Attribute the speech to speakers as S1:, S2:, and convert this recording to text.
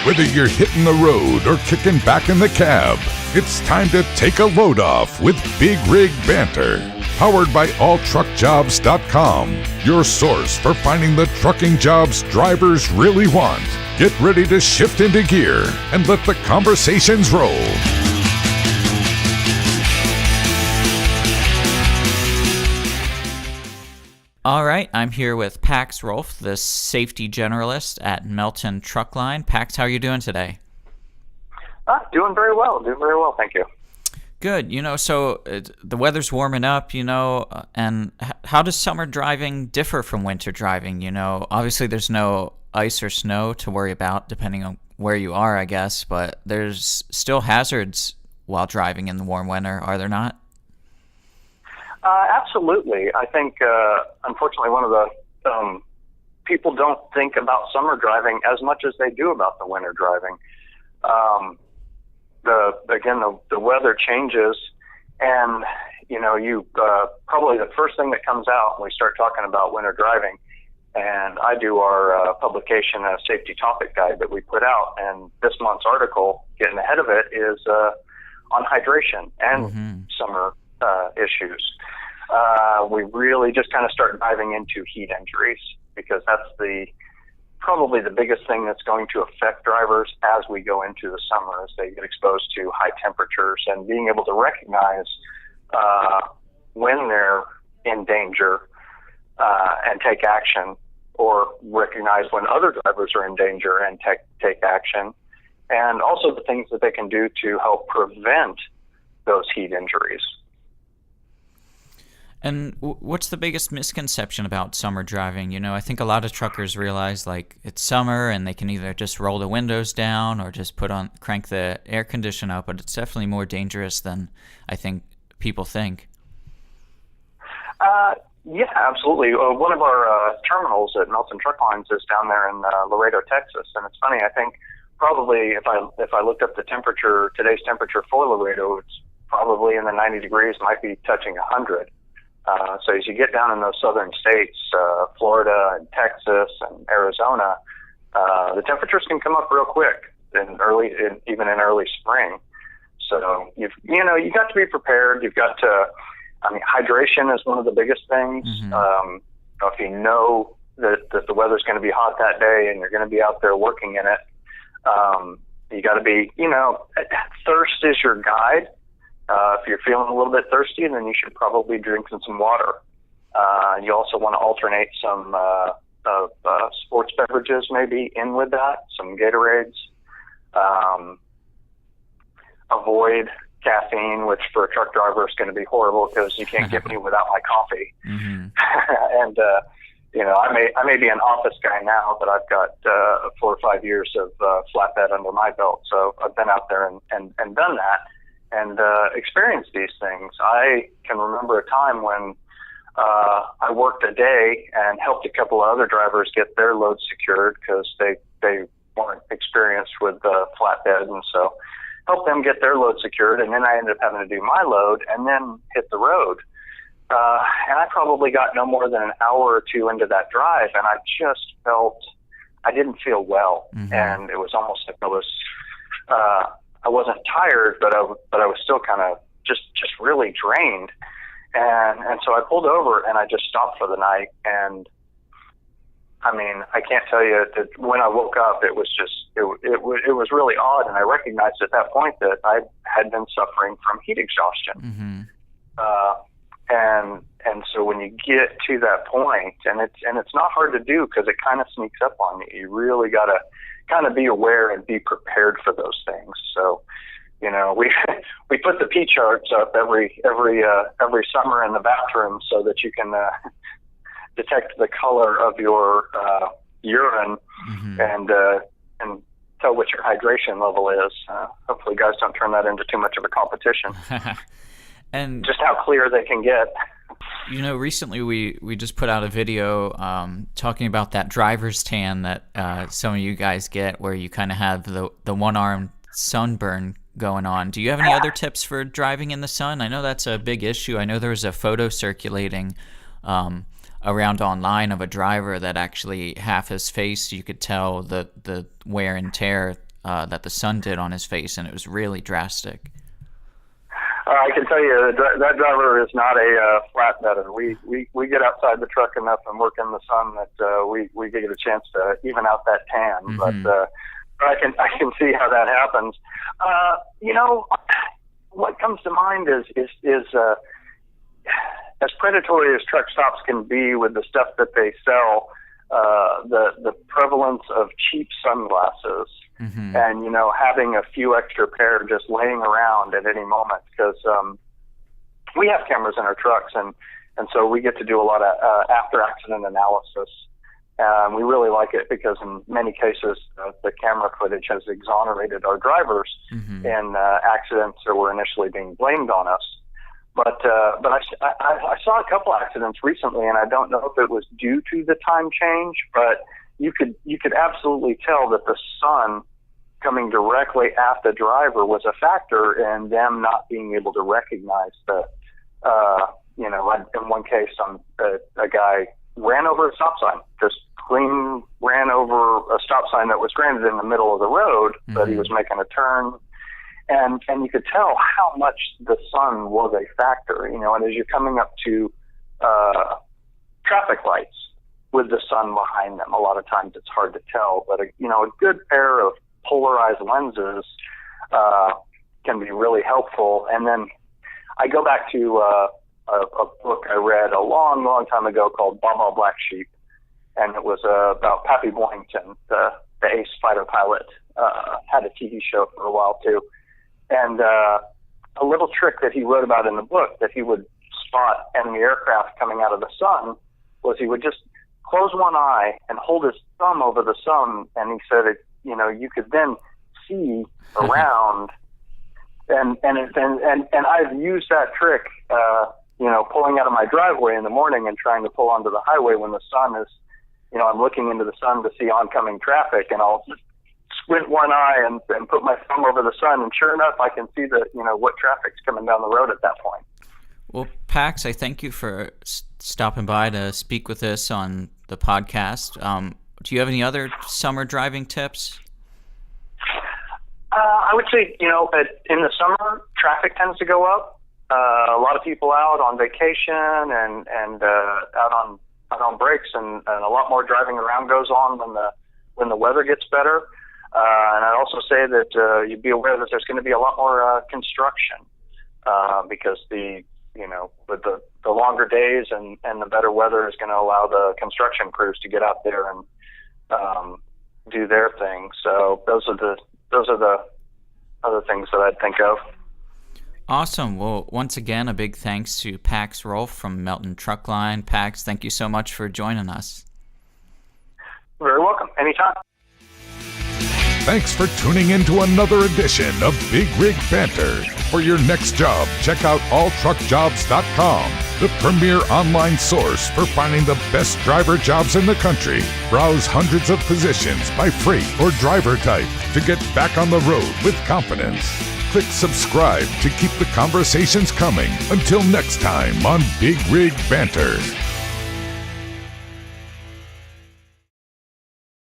S1: Whether you're hitting the road or kicking back in the cab, it's time to take a load off with Big Rig Banter. Powered by alltruckjobs.com, your source for finding the trucking jobs drivers really want. Get ready to shift into gear and let the conversations roll.
S2: All right, I'm here with Pax Rolfe, the safety generalist at Melton Truck Line. Pax, how are you doing today?
S3: Doing very well, thank you.
S2: Good. So the weather's warming up, and how does summer driving differ from winter driving? Obviously there's no ice or snow to worry about depending on where you are, I guess, but there's still hazards while driving in the warm winter, are there not?
S3: Absolutely. I think, unfortunately, one of the people don't think about summer driving as much as they do about the winter driving. The weather changes, and you probably the first thing that comes out when we start talking about winter driving, and I do our publication, a safety topic guide that we put out, and this month's article, getting ahead of it, is on hydration and summer issues. We really just kind of start diving into heat injuries, because that's probably the biggest thing that's going to affect drivers as we go into the summer, as they get exposed to high temperatures, and being able to recognize when they're in danger and take action, or recognize when other drivers are in danger and take action, and also the things that they can do to help prevent those heat injuries.
S2: And what's the biggest misconception about summer driving? I think a lot of truckers realize it's summer and they can either just roll the windows down or just crank the air condition up, but it's definitely more dangerous than I think people think.
S3: Yeah, absolutely. One of our terminals at Melton Truck Lines is down there in Laredo, Texas, and it's funny. I think probably if I looked up today's temperature for Laredo, it's probably in the 90 degrees, might be touching 100. So as you get down in those southern states, Florida and Texas and Arizona, the temperatures can come up real quick even in early spring. So you got to be prepared. You've got to. Hydration is one of the biggest things. If you know that the weather's going to be hot that day and you're going to be out there working in it, you got to be. Thirst is your guide. If you're feeling a little bit thirsty, then you should probably drink some water. You also want to alternate some sports beverages maybe in with that, some Gatorades. Avoid caffeine, which for a truck driver is going to be horrible because you can't get me without my coffee. And I may be an office guy now, but I've got 4 or 5 years of flatbed under my belt, so I've been out there and done that. And experience these things. I can remember a time when I worked a day and helped a couple of other drivers get their loads secured because they weren't experienced with flatbed, and so helped them get their load secured. And then I ended up having to do my load and then hit the road. And I probably got no more than an hour or two into that drive, and I just I didn't feel well, and it was almost like I wasn't tired, but I was still kind of just really drained, and so I pulled over and I just stopped for the night. And I can't tell you that when I woke up, it was really odd, and I recognized at that point that I had been suffering from heat exhaustion. And so when you get to that point, and it's not hard to do because it kind of sneaks up on you. You really got to kind of be aware and be prepared for those things. So, we put the P charts up every summer in the bathroom so that you can detect the color of your urine and tell what your hydration level is. Hopefully, guys don't turn that into too much of a competition.
S2: And
S3: just how clear they can get.
S2: Recently we just put out a video talking about that driver's tan that some of you guys get, where you kind of have the one-armed sunburn going on. Do you have any other tips for driving in the sun? I know that's a big issue. I know there was a photo circulating around online of a driver that actually half his face, you could tell the wear and tear that the sun did on his face, and it was really drastic.
S3: I can tell you that driver is not a flatbedder. We get outside the truck enough and work in the sun that we get a chance to even out that tan.
S2: Mm-hmm.
S3: But I can see how that happens. What comes to mind is as predatory as truck stops can be with the stuff that they sell, the prevalence of cheap sunglasses, mm-hmm. and having a few extra pair just laying around at any moment, because we have cameras in our trucks, and so we get to do a lot of after accident analysis. We really like it because in many cases the camera footage has exonerated our drivers mm-hmm. in accidents that were initially being blamed on us. But I saw a couple accidents recently, and I don't know if it was due to the time change, but you could absolutely tell that the sun coming directly at the driver was a factor in them not being able to recognize that. In one case, a guy ran over a stop sign, just clean ran over a stop sign that was granted in the middle of the road, mm-hmm. but he was making a turn. And you could tell how much the sun was a factor, and as you're coming up to traffic lights with the sun behind them, a lot of times it's hard to tell. But a good pair of polarized lenses can be really helpful. And then I go back to a book I read a long, long time ago called Baba Black Sheep, and it was about Pappy Boyington, the ace fighter pilot. Had a TV show for a while too. And a little trick that he wrote about in the book that he would spot enemy aircraft coming out of the sun was he would just close one eye and hold his thumb over the sun, and he said, you could then see around. and I've used that trick, pulling out of my driveway in the morning and trying to pull onto the highway when the sun is, I'm looking into the sun to see oncoming traffic, and I'll just squint one eye and put my thumb over the sun, and sure enough, I can see what traffic's coming down the road at that point.
S2: Well, Pax, I thank you for stopping by to speak with us on the podcast. Do you have any other summer driving tips?
S3: I would say, in the summer, traffic tends to go up. A lot of people out on vacation and out on breaks, and a lot more driving around goes on when the weather gets better. And I'd also say that you'd be aware that there's going to be a lot more construction because with the longer days and the better weather is going to allow the construction crews to get out there and do their thing. So those are the other things that I'd think of.
S2: Awesome. Well, once again, a big thanks to Pax Rolfe from Melton Truck Line. Pax, thank you so much for joining us.
S3: Very welcome. Anytime.
S1: Thanks for tuning in to another edition of Big Rig Banter. For your next job, check out alltruckjobs.com, the premier online source for finding the best driver jobs in the country. Browse hundreds of positions by freight or driver type to get back on the road with confidence. Click subscribe to keep the conversations coming. Until next time on Big Rig Banter.